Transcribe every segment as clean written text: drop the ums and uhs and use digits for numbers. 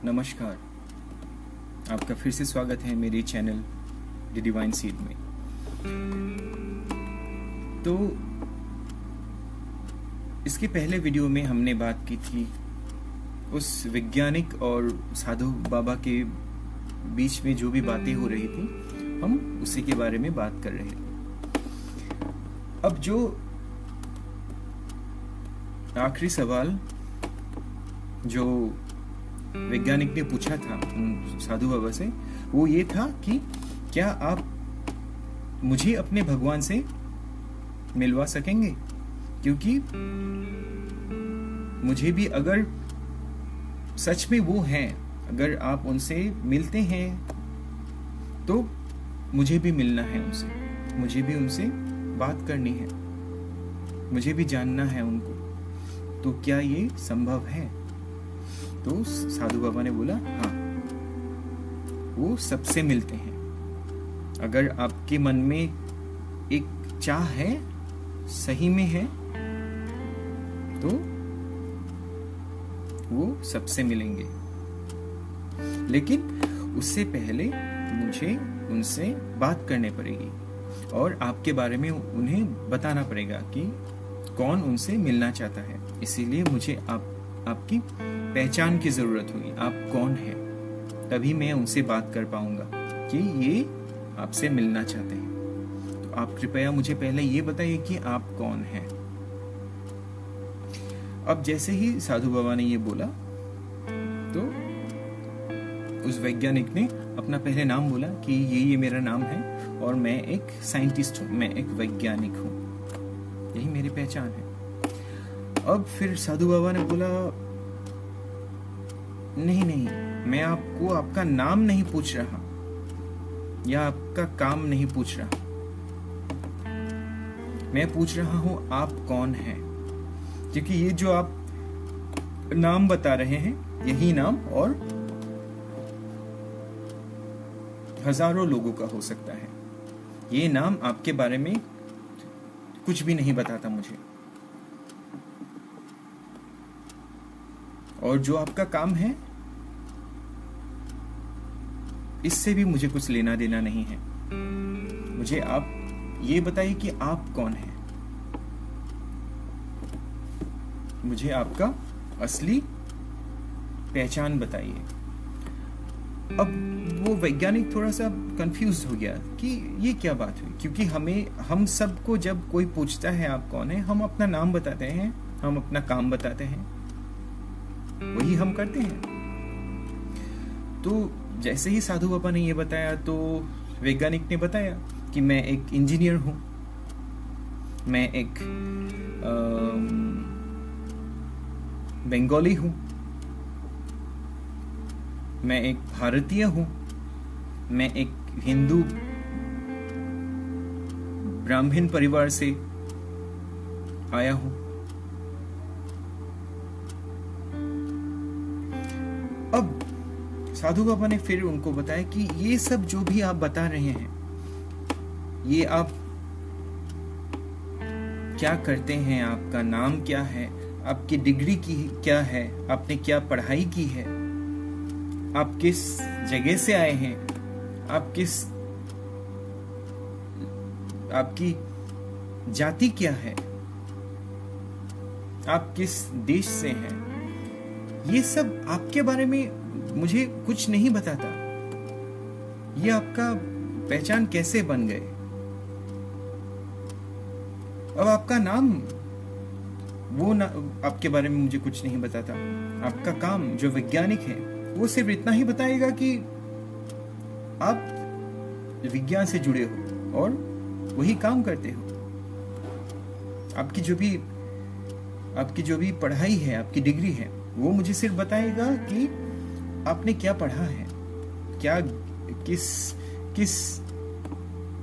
नमस्कार, आपका फिर से स्वागत है मेरे चैनल द डिवाइन सीड में। तो इसके पहले वीडियो में हमने बात की थी उस वैज्ञानिक और साधु बाबा के बीच में जो भी बातें हो रही थी, हम उसी के बारे में बात कर रहे थे। अब जो आखिरी सवाल जो वैज्ञानिक ने पूछा था साधु बाबा से, वो ये था कि क्या आप मुझे अपने भगवान से मिलवा सकेंगे, क्योंकि मुझे भी अगर सच में वो हैं, अगर आप उनसे मिलते हैं तो मुझे भी मिलना है उनसे, मुझे भी उनसे बात करनी है, मुझे भी जानना है उनको। तो क्या ये संभव है? तो साधु बाबा ने बोला हाँ, वो सबसे मिलते हैं। अगर आपके मन में एक चाह है, सही में है, तो वो सबसे मिलेंगे। लेकिन उससे पहले मुझे उनसे बात करनी पड़ेगी और आपके बारे में उन्हें बताना पड़ेगा कि कौन उनसे मिलना चाहता है। इसीलिए मुझे आपकी पहचान की जरूरत होगी, आप कौन हैं, तभी मैं उनसे बात कर पाऊंगा कि ये आपसे मिलना चाहते हैं। तो आप कृपया मुझे पहले ये बताइए कि आप कौन हैं। अब जैसे ही साधु बाबा ने ये बोला तो उस वैज्ञानिक ने अपना पहले नाम बोला कि ये मेरा नाम है और मैं एक साइंटिस्ट हूं, मैं एक वैज्ञानिक हूं, यही मेरी पहचान है। अब फिर साधु बाबा ने बोला नहीं, मैं आपको आपका नाम नहीं पूछ रहा या आपका काम नहीं पूछ रहा, मैं पूछ रहा हूं आप कौन हैं। क्योंकि ये जो आप नाम बता रहे हैं, यही नाम और हजारों लोगों का हो सकता है। ये नाम आपके बारे में कुछ भी नहीं बताता मुझे, और जो आपका काम है इससे भी मुझे कुछ लेना देना नहीं है। मुझे आप ये बताइए कि आप कौन हैं, मुझे आपका असली पहचान बताइए। अब वो वैज्ञानिक थोड़ा सा कंफ्यूज हो गया कि ये क्या बात हुई, क्योंकि हम सबको जब कोई पूछता है आप कौन है, हम अपना नाम बताते हैं, हम अपना काम बताते हैं, वही हम करते हैं। तो जैसे ही साधु बाबा ने ये बताया तो वैज्ञानिक ने बताया कि मैं एक इंजीनियर हूं, मैं एक बंगाली हूं, मैं एक भारतीय हूं, मैं एक हिंदू ब्राह्मण परिवार से आया हूं। अब साधु बाबा ने फिर उनको बताया कि ये सब जो भी आप बता रहे हैं, ये आप क्या करते हैं, आपका नाम क्या है, आपकी डिग्री की क्या है, आपने क्या पढ़ाई की है, आप किस जगह से आए हैं, आपकी जाति क्या है, आप किस देश से हैं, ये सब आपके बारे में मुझे कुछ नहीं बताता। ये आपका पहचान कैसे बन गए? अब आपका नाम, वो आपके बारे में मुझे कुछ नहीं बताता। आपका काम जो वैज्ञानिक है, वो सिर्फ इतना ही बताएगा कि आप विज्ञान से जुड़े हो और वही काम करते हो। आपकी जो भी पढ़ाई है, आपकी डिग्री है, वो मुझे सिर्फ बताएगा कि आपने क्या पढ़ा है, क्या किस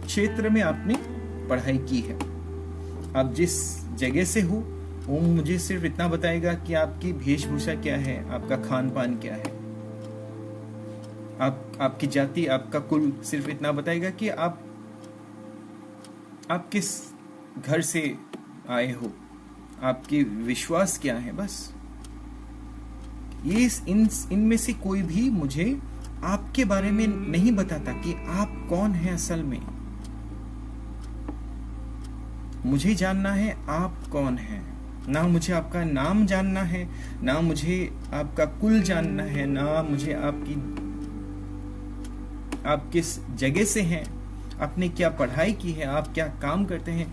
क्षेत्र में आपने पढ़ाई की है, आप जिस जगह से हो, वो मुझे सिर्फ इतना बताएगा कि आपकी वेशभूषा क्या है, आपका खान पान क्या है, आपकी जाति, आपका कुल सिर्फ इतना बताएगा कि आप किस घर से आए हो, आपके विश्वास क्या है, बस ये इनमें से कोई भी मुझे आपके बारे में नहीं बताता कि आप कौन हैं असल में। मुझे जानना है आप कौन हैं, ना मुझे आपका नाम जानना है, ना मुझे आपका कुल जानना है, ना मुझे आप किस जगह से हैं, आपने क्या पढ़ाई की है, आप क्या काम करते हैं,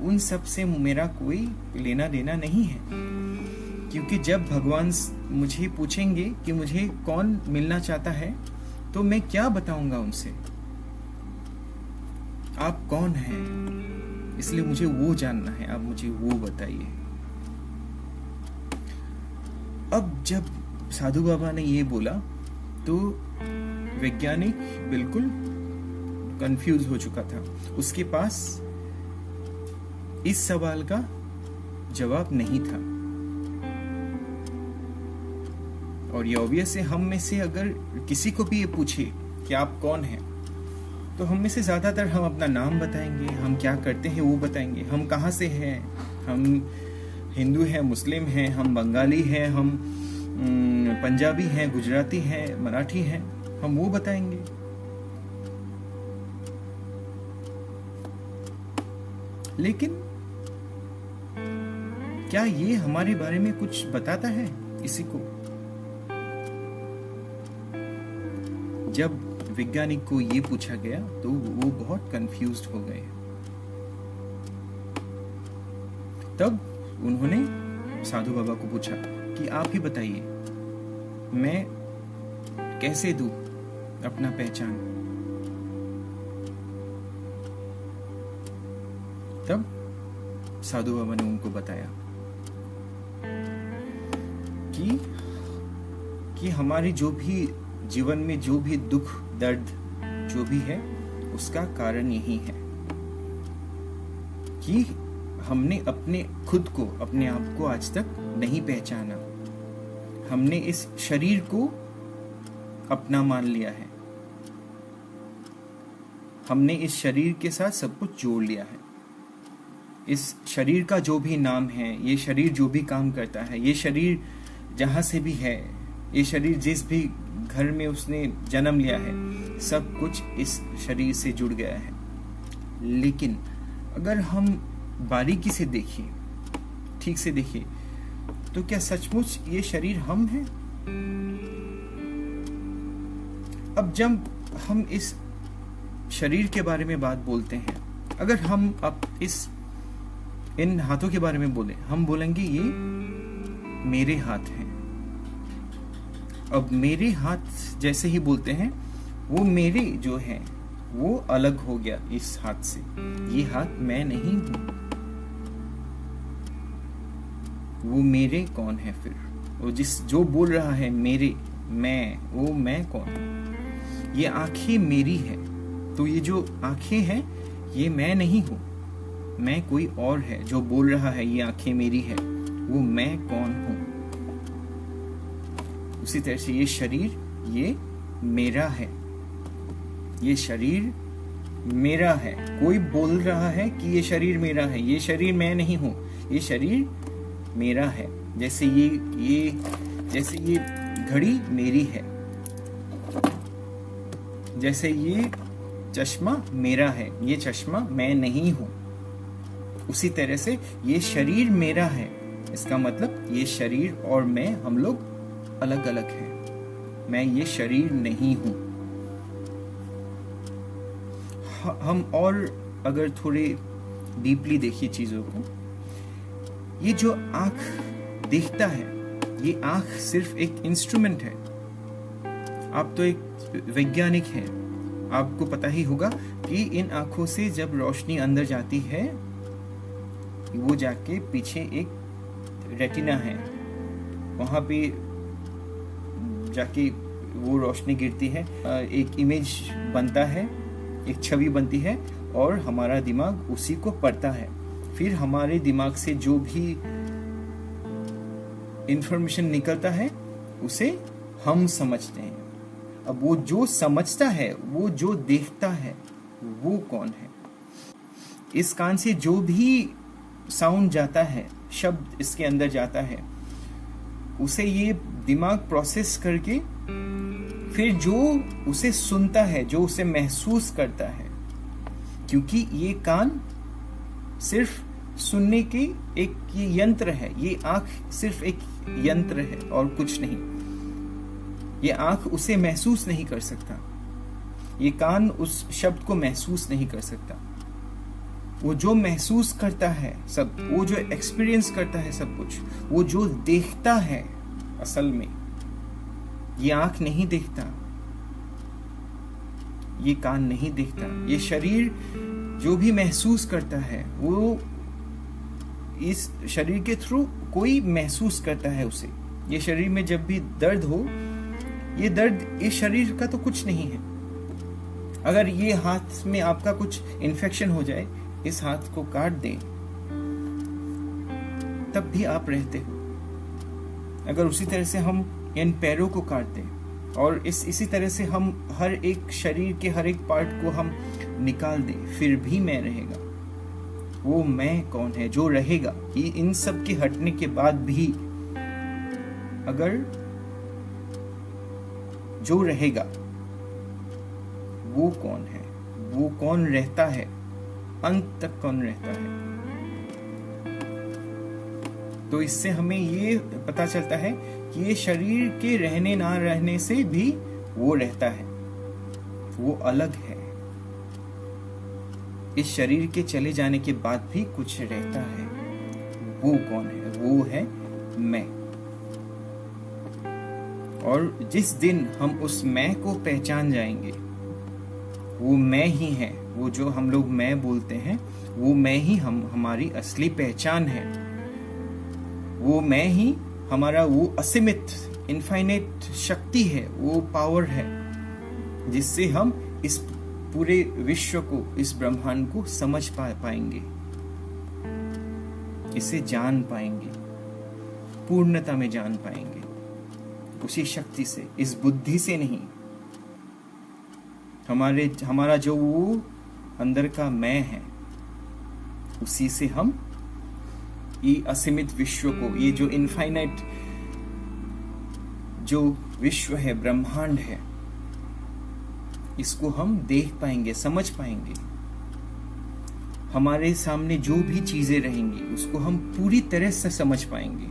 उन सब से मेरा कोई लेना देना नहीं है। क्योंकि जब भगवान मुझे पूछेंगे कि मुझे कौन मिलना चाहता है, तो मैं क्या बताऊंगा उनसे, आप कौन हैं। इसलिए मुझे वो जानना है, आप मुझे वो बताइए। अब जब साधु बाबा ने ये बोला तो वैज्ञानिक बिल्कुल कंफ्यूज हो चुका था। उसके पास इस सवाल का जवाब नहीं था। और ये ऑब्वियस है, हम में से अगर किसी को भी ये पूछे कि आप कौन हैं, तो हम में से ज्यादातर हम अपना नाम बताएंगे, हम क्या करते हैं वो बताएंगे, हम कहाँ से हैं, हम हिंदू हैं, मुस्लिम हैं, हम बंगाली हैं, हम पंजाबी हैं, गुजराती हैं, मराठी हैं, हम वो बताएंगे। लेकिन क्या ये हमारे बारे में कुछ बताता है किसी को? जब वैज्ञानिक को ये पूछा गया तो वो बहुत कंफ्यूज्ड हो गए। तब उन्होंने साधु बाबा को पूछा कि आप ही बताइए, मैं कैसे दूं अपना पहचान। तब साधु बाबा ने उनको बताया कि हमारे जो भी जीवन में जो भी दुख दर्द जो भी है, उसका कारण यही है कि हमने अपने खुद को, अपने आप को आज तक नहीं पहचाना। हमने इस शरीर को अपना मान लिया है, हमने इस शरीर के साथ सब कुछ जोड़ लिया है। इस शरीर का जो भी नाम है, ये शरीर जो भी काम करता है, ये शरीर जहां से भी है, ये शरीर जिस भी घर में उसने जन्म लिया है, सब कुछ इस शरीर से जुड़ गया है। लेकिन अगर हम बारीकी से देखिए, ठीक से देखिए, तो क्या सचमुच ये शरीर हम हैं? अब जब हम इस शरीर के बारे में बात बोलते हैं, अगर हम अब इन हाथों के बारे में बोले, हम बोलेंगे ये मेरे हाथ हैं। अब मेरे हाथ जैसे ही बोलते हैं, वो मेरे जो है वो अलग हो गया इस हाथ से। ये हाथ मैं नहीं हूं। वो मेरे कौन है फिर? वो जो बोल रहा है मेरे, मैं, वो मैं कौन हूं? ये आंखें मेरी है, तो ये जो आंखें हैं ये मैं नहीं हूं, मैं कोई और है जो बोल रहा है ये आंखें मेरी है। वो मैं कौन हूं? उसी तरह से ये शरीर ये मेरा है, ये शरीर मेरा है। कोई बोल रहा है कि ये शरीर मेरा है, ये शरीर मैं नहीं हूं, ये शरीर मेरा है। जैसे ये घड़ी मेरी है, जैसे ये चश्मा मेरा है, ये चश्मा मैं नहीं हूं। उसी तरह से ये शरीर मेरा है, इसका मतलब ये शरीर और मैं, हम लोग अलग अलग हैं। मैं ये शरीर नहीं हूं। हम और अगर थोड़े डीपली देखिए चीजों को, ये जो आंख देखता है, ये आंख सिर्फ एक इंस्ट्रूमेंट है। आप तो एक वैज्ञानिक हैं, आपको पता ही होगा कि इन आंखों से जब रोशनी अंदर जाती है, वो जाके पीछे एक रेटिना है, वहां पे जाके वो रोशनी गिरती है, एक इमेज बनता है, एक छवि बनती है, और हमारा दिमाग उसी को पढ़ता है। फिर हमारे दिमाग से जो भी इंफॉर्मेशन निकलता है उसे हम समझते हैं। अब वो जो समझता है, वो जो देखता है, वो कौन है? इस कान से जो भी साउंड जाता है, शब्द इसके अंदर जाता है, उसे ये दिमाग प्रोसेस करके फिर जो उसे सुनता है, जो उसे महसूस करता है, क्योंकि ये कान सिर्फ सुनने की एक ये यंत्र है, ये आंख सिर्फ एक यंत्र है और कुछ नहीं। ये आंख उसे महसूस नहीं कर सकता, ये कान उस शब्द को महसूस नहीं कर सकता। वो जो महसूस करता है सब, वो जो एक्सपीरियंस करता है सब कुछ, वो जो देखता है असल में ये आंख नहीं देखता, ये कान नहीं देखता। ये शरीर जो भी महसूस करता है वो इस शरीर के थ्रू कोई महसूस करता है उसे। ये शरीर में जब भी दर्द हो, ये दर्द इस शरीर का तो कुछ नहीं है। अगर ये हाथ में आपका कुछ इन्फेक्शन हो जाए, इस हाथ को काट दें, तब भी आप रहते हो। अगर उसी तरह से हम इन पैरों को काट दें और इसी तरह से हम हर एक शरीर के हर एक पार्ट को हम निकाल दें, फिर भी मैं रहेगा। वो मैं कौन है जो रहेगा? ये इन सब के हटने के बाद भी अगर जो रहेगा वो कौन है? वो कौन रहता है? अंत तक कौन रहता है? तो इससे हमें ये पता चलता है कि ये शरीर के रहने ना रहने से भी वो रहता है, वो अलग है। इस शरीर के चले जाने के बाद भी कुछ रहता है। वो कौन है? वो है मैं। और जिस दिन हम उस मैं को पहचान जाएंगे, वो मैं ही है, वो जो हम लोग मैं बोलते हैं, वो मैं ही हमारी असली पहचान है। वो मैं ही हमारा वो असीमित इनफाइनाइट शक्ति है, वो पावर है, जिससे हम इस पूरे विश्व को, इस ब्रह्मांड को समझ पाएंगे, इसे जान पाएंगे, पूर्णता में जान पाएंगे, उसी शक्ति से, इस बुद्धि से नहीं। हमारा जो वो अंदर का मैं है, उसी से हम ये असीमित विश्व को, ये जो इनफाइनाइट जो विश्व है, ब्रह्मांड है, इसको हम देख पाएंगे, समझ पाएंगे। हमारे सामने जो भी चीजें रहेंगी उसको हम पूरी तरह से समझ पाएंगे।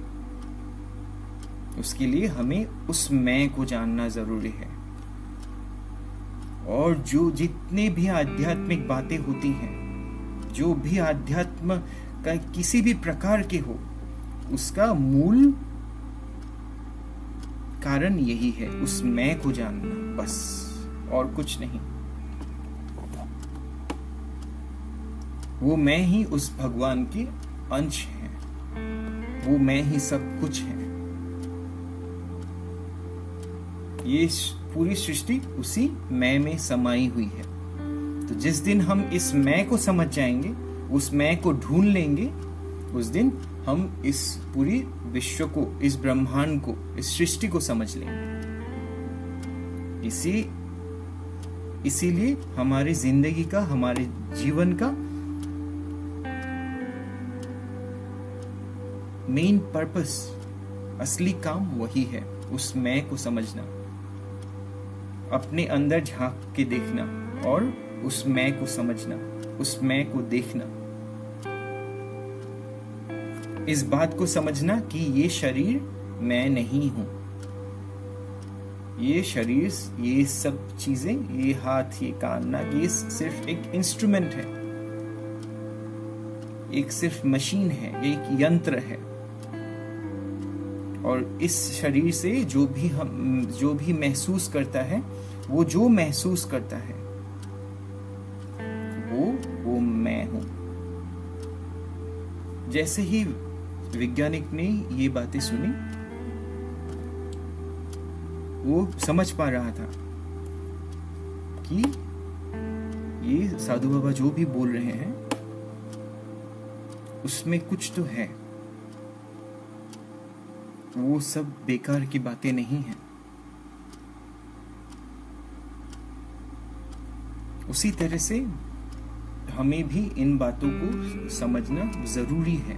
उसके लिए हमें उस मैं को जानना जरूरी है। और जो जितने भी आध्यात्मिक बातें होती हैं, जो भी आध्यात्म का किसी भी प्रकार के हो, उसका मूल कारण यही है, उस मैं को जानना, बस, और कुछ नहीं। वो मैं ही उस भगवान के अंश है, वो मैं ही सब कुछ है। ये पूरी सृष्टि उसी मैं में समाई हुई है। तो जिस दिन हम इस मैं को समझ जाएंगे, उस मैं को ढूंढ लेंगे, उस दिन हम इस पूरी विश्व को, इस ब्रह्मांड को, इस सृष्टि को समझ लेंगे। इसीलिए हमारी जिंदगी का, हमारे जीवन का मेन पर्पस, असली काम वही है, उस मैं को समझना, अपने अंदर झांक के देखना और उस मैं को समझना, उस मैं को देखना। इस बात को समझना कि ये शरीर मैं नहीं हूं। ये शरीर, ये सब चीजें, ये हाथ, ये कान, नाक, ये सिर्फ एक इंस्ट्रूमेंट है, एक सिर्फ मशीन है, एक यंत्र है। और इस शरीर से जो भी महसूस करता है, वो जो महसूस करता है वो मैं हूं। जैसे ही वैज्ञानिक ने ये बातें सुनी, वो समझ पा रहा था कि ये साधु बाबा जो भी बोल रहे हैं उसमें कुछ तो है, वो सब बेकार की बातें नहीं हैं। उसी तरह से हमें भी इन बातों को समझना जरूरी है।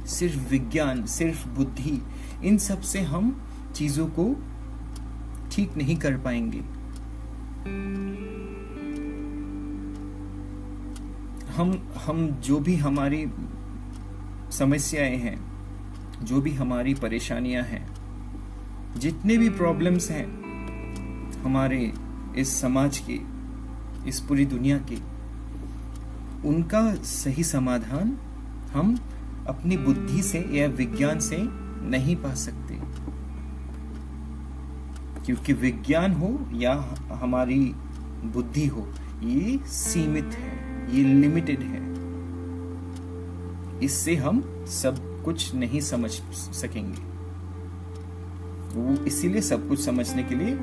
सिर्फ विज्ञान, सिर्फ बुद्धि, इन सब से हम चीजों को ठीक नहीं कर पाएंगे। हम जो भी हमारी समस्याएं हैं, जो भी हमारी परेशानियां हैं, जितने भी प्रॉब्लम्स हैं हमारे इस समाज के, इस पूरी दुनिया के, उनका सही समाधान हम अपनी बुद्धि से या विज्ञान से नहीं पा सकते, क्योंकि विज्ञान हो या हमारी बुद्धि हो, ये सीमित है, ये लिमिटेड है। इससे हम सब कुछ नहीं समझ सकेंगे। वो इसीलिए सब कुछ समझने के लिए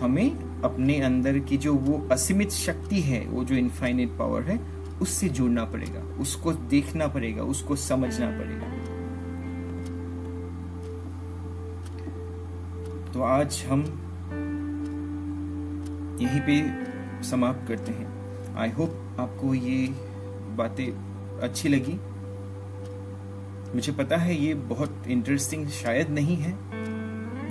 हमें अपने अंदर की जो वो असीमित शक्ति है, वो जो इनफाइनाइट पावर है, उससे जुड़ना पड़ेगा, उसको देखना पड़ेगा, उसको समझना पड़ेगा। तो आज हम यहीं पे समाप्त करते हैं। आई होप आपको ये बातें अच्छी लगी। मुझे पता है ये बहुत इंटरेस्टिंग शायद नहीं है,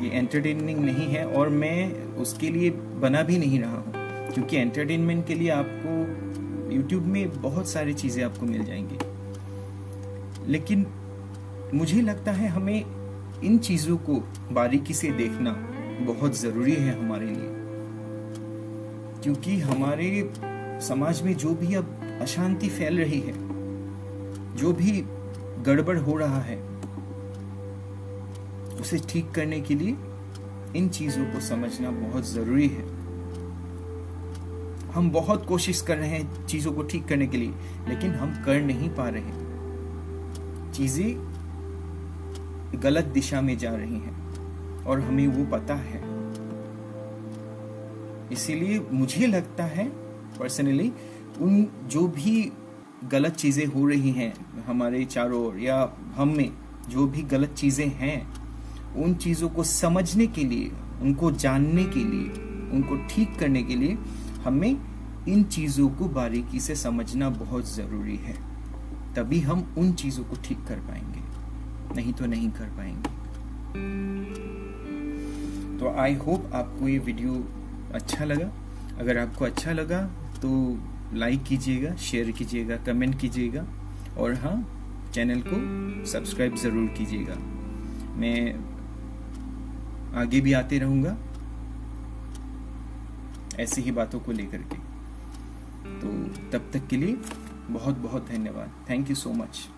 ये एंटरटेनिंग नहीं है, और मैं उसके लिए बना भी नहीं रहा हूँ, क्योंकि एंटरटेनमेंट के लिए आपको YouTube में बहुत सारी चीज़ें आपको मिल जाएंगी। लेकिन मुझे लगता है हमें इन चीज़ों को बारीकी से देखना बहुत ज़रूरी है हमारे लिए, क्योंकि हमारे समाज में जो भी अब अशांति फैल रही है, जो भी गड़बड़ हो रहा है, उसे ठीक करने के लिए इन चीजों को समझना बहुत जरूरी है। हम बहुत कोशिश कर रहे हैं चीजों को ठीक करने के लिए, लेकिन हम कर नहीं पा रहे हैं। चीजें गलत दिशा में जा रही हैं और हमें वो पता है। इसीलिए मुझे लगता है पर्सनली, उन जो भी गलत चीजें हो रही हैं हमारे चारों ओर, या हम में जो भी गलत चीजें हैं, उन चीजों को समझने के लिए, उनको जानने के लिए, उनको ठीक करने के लिए हमें इन चीजों को बारीकी से समझना बहुत जरूरी है। तभी हम उन चीजों को ठीक कर पाएंगे, नहीं तो नहीं कर पाएंगे। तो आई होप आपको ये वीडियो अच्छा लगा। अगर आपको अच्छा लगा तो लाइक कीजिएगा, शेयर कीजिएगा, कमेंट कीजिएगा, और हाँ, चैनल को सब्सक्राइब ज़रूर कीजिएगा। मैं आगे भी आते रहूँगा ऐसी ही बातों को लेकर के। तो तब तक के लिए बहुत बहुत धन्यवाद। Thank you so much.